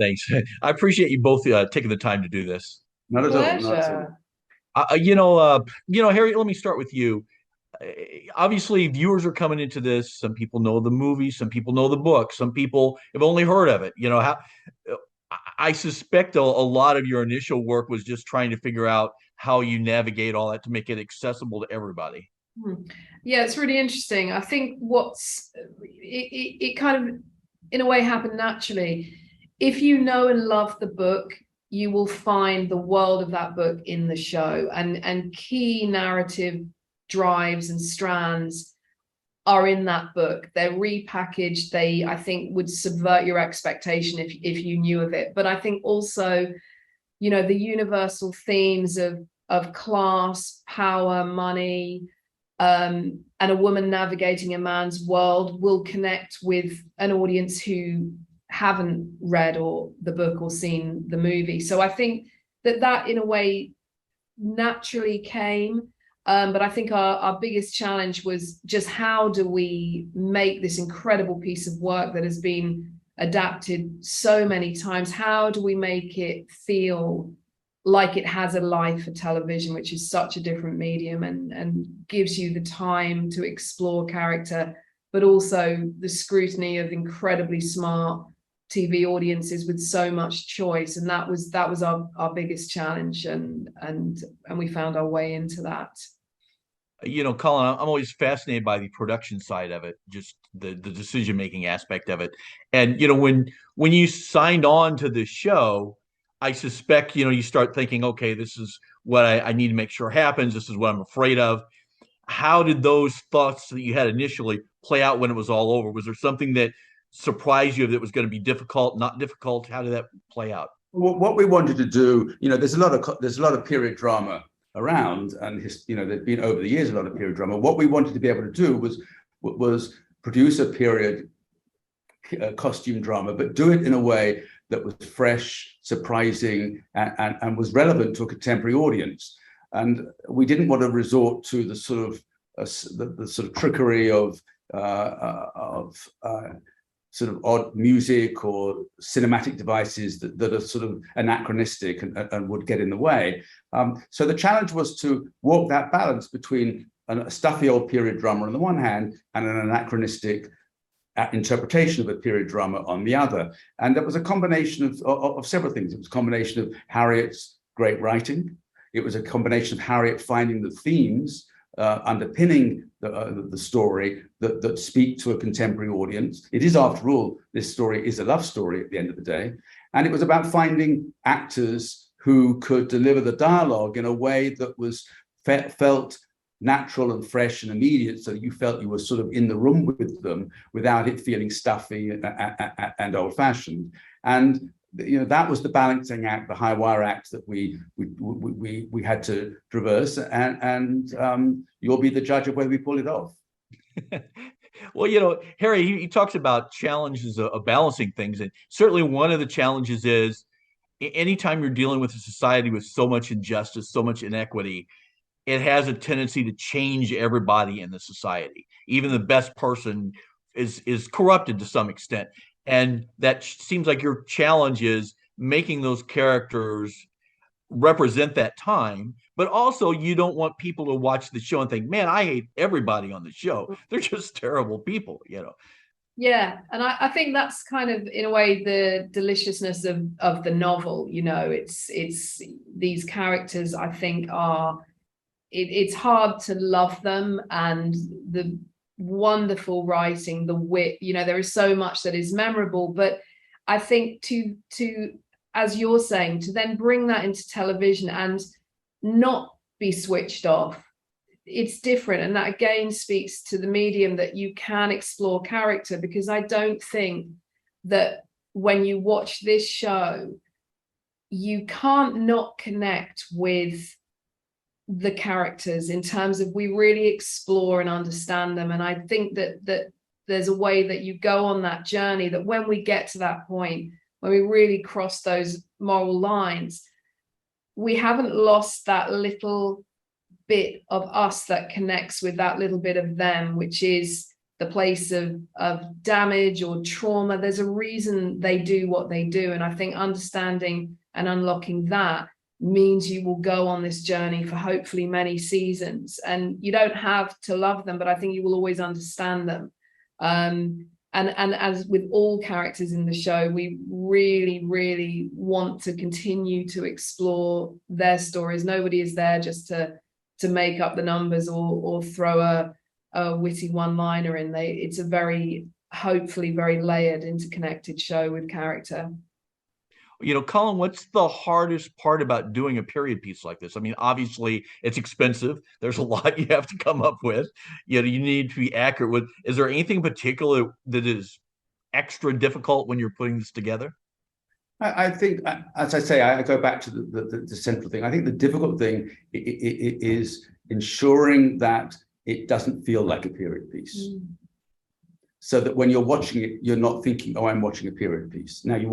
Thanks. I appreciate you both taking the time to do this. Not at all. Not at all. Pleasure. Harriet, let me start with you. Uh, Obviously, viewers are coming into this. Some people know the movie, some people know the book, some people have only heard of it. I suspect a lot of your initial work was just trying to figure out how you navigate all that to make it accessible to everybody. Hmm. Yeah, it's really interesting. I think it kind of, in a way, happened naturally. If you know and love the book, you will find the world of that book in the show, and key narrative drives and strands are in that book. They're repackaged. They, I think, would subvert your expectation if you knew of it. But I think also, the universal themes of class, power, money, and a woman navigating a man's world will connect with an audience who haven't read or the book or seen the movie. So I think that in a way naturally came. But I think our biggest challenge was just how do we make this incredible piece of work that has been adapted so many times? How do we make it feel like it has a life for television, which is such a different medium and gives you the time to explore character, but also the scrutiny of incredibly smart TV audiences with so much choice. And that was our biggest challenge, and we found our way into that. Colin, I'm always fascinated by the production side of it, just the decision-making aspect of it. And when you signed on to the show, I suspect, you start thinking, okay, this is what I need to make sure happens. This is what I'm afraid of. How did those thoughts that you had initially play out when it was all over? Was there something that surprised you that was going to be difficult, not difficult? How did that play out? What we wanted to do, there's a lot of period drama around, and there's been over the years a lot of period drama. What we wanted to be able to do was produce a period costume drama, but do it in a way that was fresh, surprising, and was relevant to a contemporary audience. And we didn't want to resort to the sort of the sort of trickery of sort of odd music or cinematic devices that are sort of anachronistic and would get in the way. So the challenge was to walk that balance between a stuffy old period drama on the one hand and an anachronistic interpretation of a period drama on the other. And that was a combination of several things. It was a combination of Harriet's great writing. It was a combination of Harriet finding the themes underpinning the story that speak to a contemporary audience. It is, after all, this story is a love story at the end of the day. And it was about finding actors who could deliver the dialogue in a way that was felt natural and fresh and immediate, so that you felt you were sort of in the room with them without it feeling stuffy and old-fashioned. And that was the balancing act, the high wire act that we had to traverse, and you'll be the judge of whether we pull it off. Well, Harry, he talks about challenges of balancing things, and certainly one of the challenges is anytime you're dealing with a society with so much injustice, so much inequity, it has a tendency to change everybody in the society. Even the best person is corrupted to some extent. And that seems like your challenge is making those characters represent that time, but also you don't want people to watch the show and think, man, I hate everybody on the show. They're just terrible people. Yeah, and I think that's kind of, in a way, the deliciousness of the novel. It's these characters, I think, it's hard to love them, and the wonderful writing, the wit, there is so much that is memorable. But I think to as you're saying, to then bring that into television and not be switched off, it's different. And that again speaks to the medium, that you can explore character, because I don't think that when you watch this show, you can't not connect with the characters in terms of, we really explore and understand them. And I think that there's a way that you go on that journey, that when we get to that point, when we really cross those moral lines, we haven't lost that little bit of us that connects with that little bit of them, which is the place of damage or trauma. There's a reason they do what they do. And I think understanding and unlocking that means you will go on this journey for hopefully many seasons. And you don't have to love them, but I think you will always understand them. And as with all characters in the show, we really, really want to continue to explore their stories. Nobody is there just to make up the numbers or throw a witty one-liner in. It's a very, hopefully very layered, interconnected show with character. You know, Colin, what's the hardest part about doing a period piece like this? I mean, obviously it's expensive. There's a lot you have to come up with. You know, you need to be accurate with. Is there anything in particular that is extra difficult when you're putting this together? I think, as I say, I go back to the central thing. I think the difficult thing is ensuring that it doesn't feel like a period piece. So that when you're watching it, you're not thinking, "Oh, I'm watching a period piece." Now, we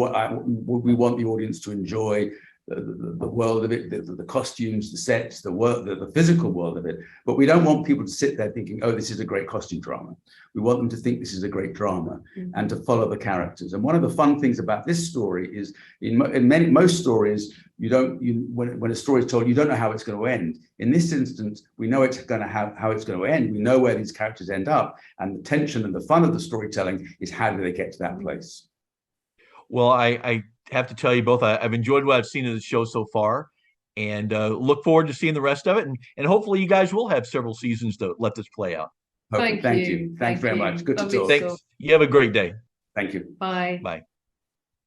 want the audience to enjoy the world of it, the costumes, the sets, the work, the physical world of it. But we don't want people to sit there thinking, "Oh, this is a great costume drama." We want them to think this is a great drama and to follow the characters. And one of the fun things about this story is, in most stories, when a story is told, you don't know how it's going to end. In this instance, we know it's going to how it's going to end. We know where these characters end up, and the tension and the fun of the storytelling is how do they get to that place. Well, I have to tell you both, I've enjoyed what I've seen of the show so far, and look forward to seeing the rest of it. And hopefully you guys will have several seasons to let this play out. Thank you. Thanks very much. Good to talk. Thanks. You have a great day. Thank you. Bye. Bye.